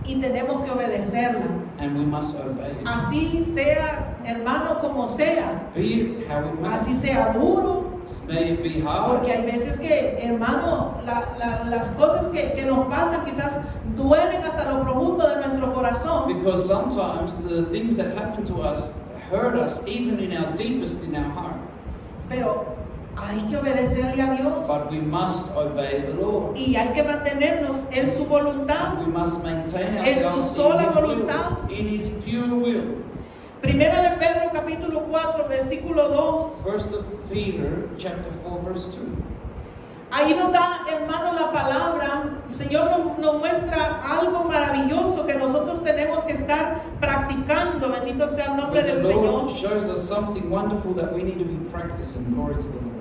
Y tenemos que obedecerla. And we must obey it. Así sea, hermano, como sea. Be it how it may. Así sea duro. May it be hard. Porque hay veces que, hermano, las cosas que nos pasan quizás duelen hasta lo profundo de nuestro corazón. Because sometimes the things that happen to us hurt us even in our deepest in our heart. Pero hay que obedecerle a Dios. But we must obey the Lord. Y hay que mantenernos en su voluntad. We must maintain En su ourselves sola in His voluntad. will, in His pure will. Primera de Pedro capítulo 4 versículo 2. First of Peter chapter 4 verse 2. Ahí nos da, hermano, la palabra. El Señor nos muestra algo maravilloso que nosotros tenemos que estar practicando. Bendito sea el nombre But del the Lord Señor. shows us something wonderful that we need to be practicing. Glory to the Lord.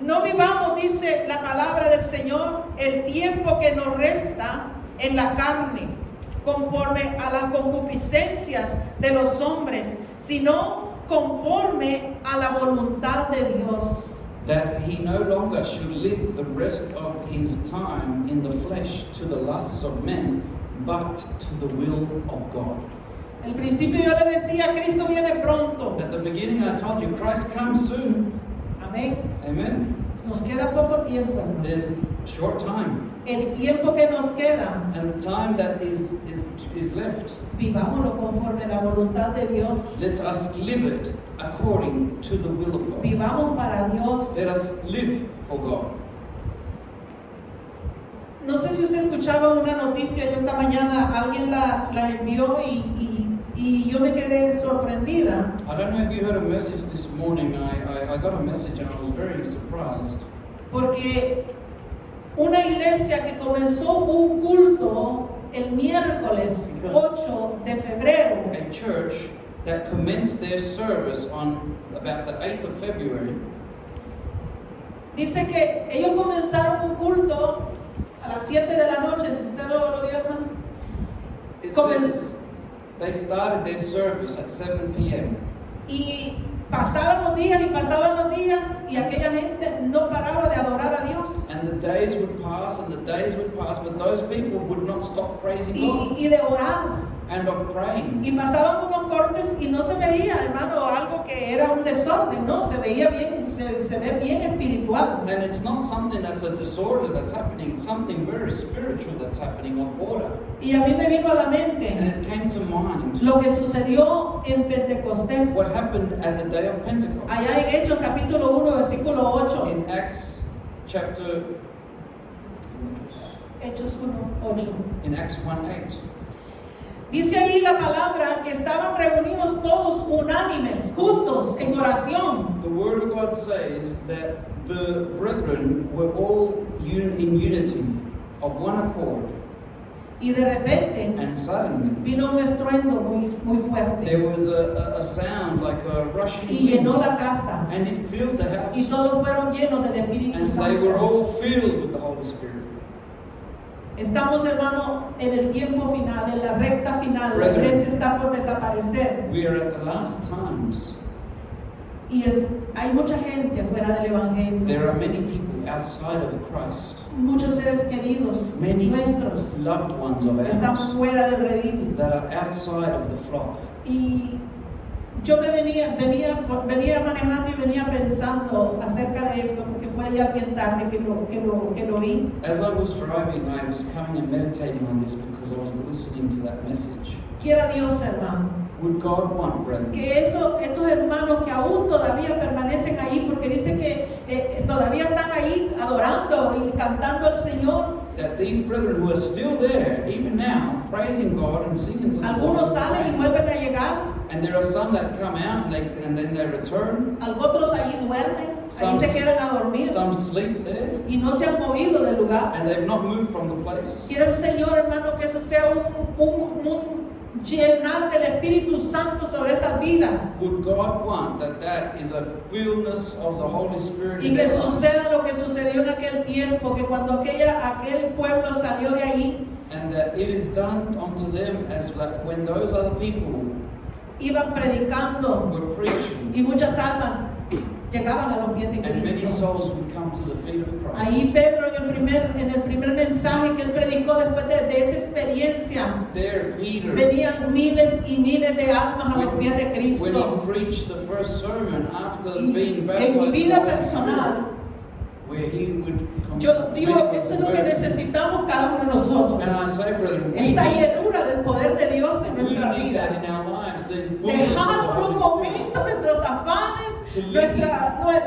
No vivamos, dice la palabra del Señor, el tiempo que nos resta en la carne, conforme a las concupiscencias de los hombres, sino conforme a la voluntad de Dios. That he no longer should live the rest of his time in the flesh to the lusts of men, but to the will of God. Al principio yo le decía, Cristo viene pronto. At the beginning I told you, Christ comes soon. Amén. Amen. Nos queda poco tiempo, hermano. There's short time. El tiempo que nos queda, And the time that is left, vivámoslo conforme a la voluntad de Dios. let us live it according to the will of God. Vivamos para Dios. Let us live for God. No sé si usted escuchaba una noticia, yo esta mañana alguien la envió y yo me quedé sorprendida. I don't know if you heard a message this morning. I got a message and I was very surprised. Porque una iglesia que comenzó un culto el miércoles 8 de febrero, A church that commenced their service on about the 8th of February, dice que ellos comenzaron un culto a las 7 de la noche. ¿Usted lo vio, hermano? it Comenz- says they started their service at 7 p.m. Y pasaban los días y aquella gente no paraba de adorar a Dios And the days would pass and the days would pass, but those people would not stop praising God y de orar. and of praying. Y pasaban unos cortes y no se veía, hermano, algo que era un desorden, no, se veía bien, se ve bien espiritual. And it's not something that's a disorder that's happening, it's something very spiritual that's happening of order. Y a mí me vino a la And mente it came to mind lo que sucedió en Pentecostés, what happened at the day of Pentecost. allá en Hechos capítulo 1, versículo 8. In Acts chapter, Hechos 1:8. in Acts 1:8. Dice ahí la palabra que estaban reunidos todos unánimes, juntos, en oración. The word of God says that the brethren were all in unity, of one accord, Y de repente and suddenly vino un estruendo muy fuerte. there was a sound like a rushing Y llenó wind, la casa. and it filled the house, Y todos fueron llenos del Espíritu and they were Santo. all filled with the Holy Spirit. Estamos, hermano, en el tiempo final, en la recta final. La Brethren. iglesia está por desaparecer. We are at the last times. Y hay mucha gente fuera del Evangelio. There are many people outside of Christ, Muchos seres queridos many nuestros loved ones of están ours fuera del redil. that are outside of the flock. Y yo venía manejando y venía pensando acerca de esto, porque fue ya bien tarde que lo vi. As I was driving, I was coming and meditating on this because I was listening to that message. Quiera Dios, hermano, Would God want, brethren, que estos hermanos que aún todavía permanecen ahí, porque dicen que todavía están ahí adorando y cantando al Señor. that these brethren who are still there, even now, praising God and singing to the Algunos Lord, salen y vuelven a llegar, and there are some that come out and then they return. otros ahí duermen, ahí Some- se quedan a dormir Some sleep there, y no se han movido del lugar. and they've not moved from the place. Quiere el Señor, hermano, que eso sea llenar del Espíritu Santo sobre esas vidas. Would God want that is a fullness of the Holy Spirit Y in que their lives? suceda lo que sucedió en aquel tiempo, que cuando aquel pueblo salió de allí, And that it is done unto them as like when those other people iban predicando were preaching, y muchas almas llegaban a los pies de and many Cristo. souls would come to the feet of Christ. Ahí Pedro en el primer mensaje que él predicó después de esa experiencia, There, Peter, venían miles y miles de almas a los pies de when Cristo. he preached the first sermon after Y being en mi baptized in the vida Holy personal, Spirit, where he would come, yo digo, many eso es lo que converted. necesitamos cada uno de nosotros. And I say, brethren, we Esa need, llenura del poder de Dios en we nuestra need vida. that in our lives, the fullness of the Dejar por un Holy Spirit. momento nuestros afanes, To leave.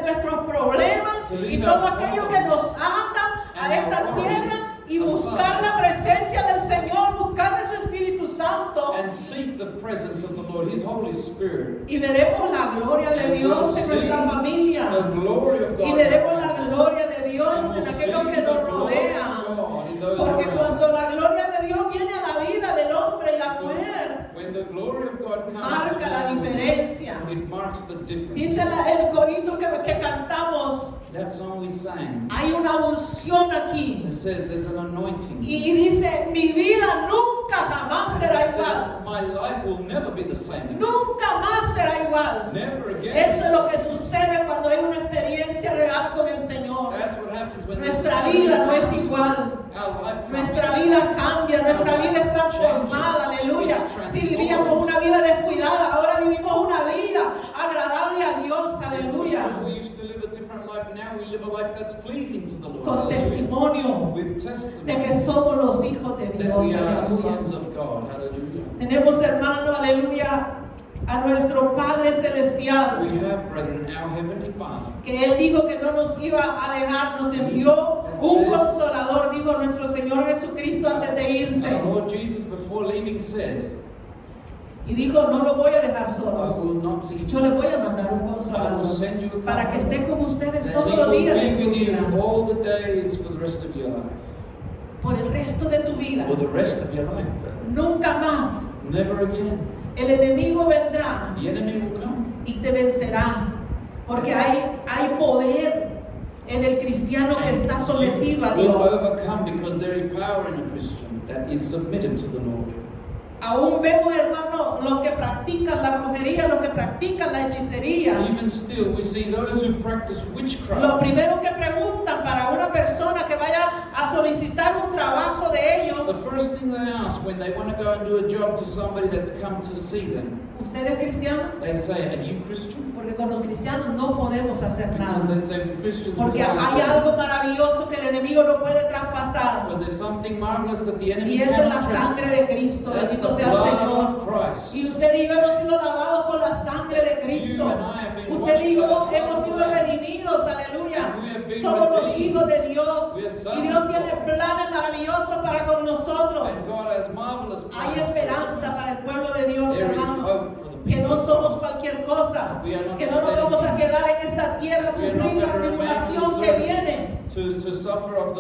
nuestros problemas To y leave todo our aquello que problems nos ata a and esta our tierra worries y buscar aside. la presencia del Señor, buscar de su Espíritu Santo, And seek the presence of the Lord, His Holy Spirit. y veremos la gloria de And Dios we'll en see nuestra familia, The glory of God. y veremos la gloria de And Dios we'll en see aquello que the nos glory rodea. of God in those Porque around cuando us. la gloria de Dios viene a la vida del hombre y la mujer, When the glory of God comes to marca la man, diferencia. it marks the difference. Dice el corito que cantamos, That song we sang, hay una unción aquí. it says there's an anointing. Y dice, mi vida nunca jamás And será it says, igual. my life will never be the same again. Nunca más será igual. Never again. Eso es lo que sucede cuando hay una experiencia real con el Señor. That's what happens when Nuestra there's vida no es change. igual. Our life Nuestra comes. vida cambia, nuestra vida es transformada, aleluya. Si vivíamos una vida descuidada, ahora vivimos una vida agradable a Dios, aleluya. We used to live a different life. Now we live a life that's pleasing to the Lord. Con Hallelujah. testimonio With de que testimony somos los hijos de that Dios, we are sons aleluya. of God. Hallelujah. Tenemos, hermano, aleluya, a nuestro Padre Celestial, We have, brethren, our Heavenly Father. que Él dijo que no nos iba a dejar, nos envió un consolador, dijo nuestro Señor Jesucristo antes de Our irse. Lord Jesus, before leaving, said, Y dijo, no lo voy a dejar I solos. will not leave Yo you. le voy a mandar un I will consolador send you a para que esté con ustedes That todos He los will días de be su with you vida, all the days for the rest of your life. por el resto de tu vida. For the rest of your life, brethren. Nunca más Never again. el enemigo vendrá The enemy will come. y te vencerá, porque hay poder en el cristiano que está sometido a You will Dios. overcome because there is power in a Christian that is submitted to the Lord. Aún vemos, hermano, los que practican la brujería, los que practican la hechicería. Even still, we see those who practice witchcraft. Lo primero que preguntan para una persona que vaya a solicitar un trabajo de The ellos, first thing they ask when they want to go and do a job to somebody that's come to see them, ¿usted es cristiano? they say, "Are you Christian?" Porque con los cristianos no podemos hacer Because nada. they say with Christians, we Porque can't hay do it." algo maravilloso que el enemigo no puede traspasar. Because there's something marvelous that the enemy Y eso es la cannot sangre transgress. de Cristo. That's the Bendito sea el blood Señor. of Christ. Y usted y yo hemos sido lavados con la sangre de Cristo. You and I have been Usted y yo washed by the hemos blood sido of the Lamb. redimidos, aleluya. We have been Somos los redeemed. hijos de Dios. We are sons Y Dios of tiene God. planes maravillosos para con nosotros. And God has marvelous Hay plans for esperanza us. para el pueblo de Dios, There is hermano. hope for the Que people. no somos cualquier cosa. We are not Que no nos vamos a quedar en esta tierra a We are sufrir not la going to remain tribulación que servant viene. to suffer of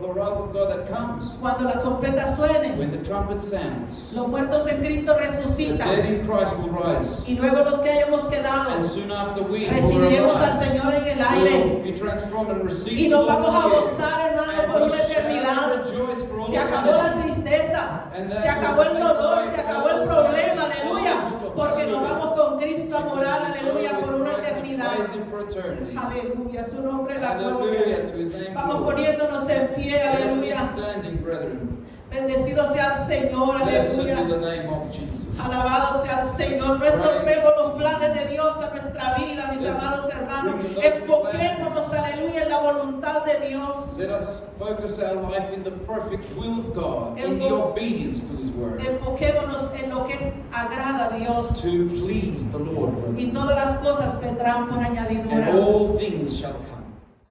the wrath of God that comes. Cuando la trompeta suene, When the trumpet sounds, los muertos en Cristo the dead resucitan. in Christ will rise. Y luego los que hayamos quedado, And soon after we will recibiremos al arrive, Señor en el we will aire. be transformed and receive Y the nos Lord vamos a in the air. gozar, hermano, And por we una shall eternidad. rejoice for all Se acabó la eternity. tristeza, And that se acabó el will dolor, take se away acabó el all problema, sadness, aleluya. all Porque nos hallelujah. vamos con Cristo a morar, Because we aleluya, go por with una Christ and eternidad. praise Him for eternity. Aleluya, su nombre la gloria. Hallelujah, to His name Vamos glory. poniéndonos en pie, Let us be aleluya. standing, brethren. Bendecido sea el Señor, Blessed be aleluya. the name of Jesus. Alabado sea el Señor. No estorbemos los planes de Dios a nuestra vida, mis Yes. amados hermanos. Bring the Lord's Enfoquémonos, aleluya, en la voluntad de Dios. Let us focus our life in the perfect will of God, in the Enfo- obedience to His word, Enfoquémonos en lo que agrada a Dios. to please the Lord, Y brethren. todas las cosas vendrán por And añadidura. all things shall come.